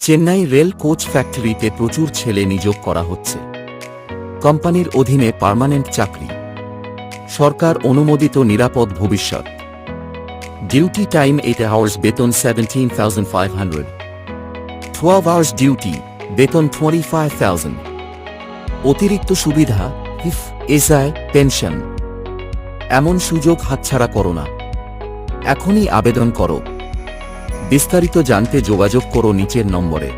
Chennai rail coach ফ্যাক্টরিতে প্রচুর ছেলে নিয়োগ করা হচ্ছে। কোম্পানির অধীনে পার্মানেন্ট চাকরি, সরকার অনুমোদিত নিরাপদ ভবিষ্যৎ। ডিউটি টাইম 8 আওয়ার্স, বেতন 17,500। 12 আওয়ার্স ডিউটি, বেতন 25,000। অতিরিক্ত সুবিধা, হিফ, এসআই, পেনশন। এমন সুযোগ হাতছাড়া করো না, এখনই আবেদন করো। বিস্তারিত জানতে যোগাযোগ করো নিচের নম্বরে।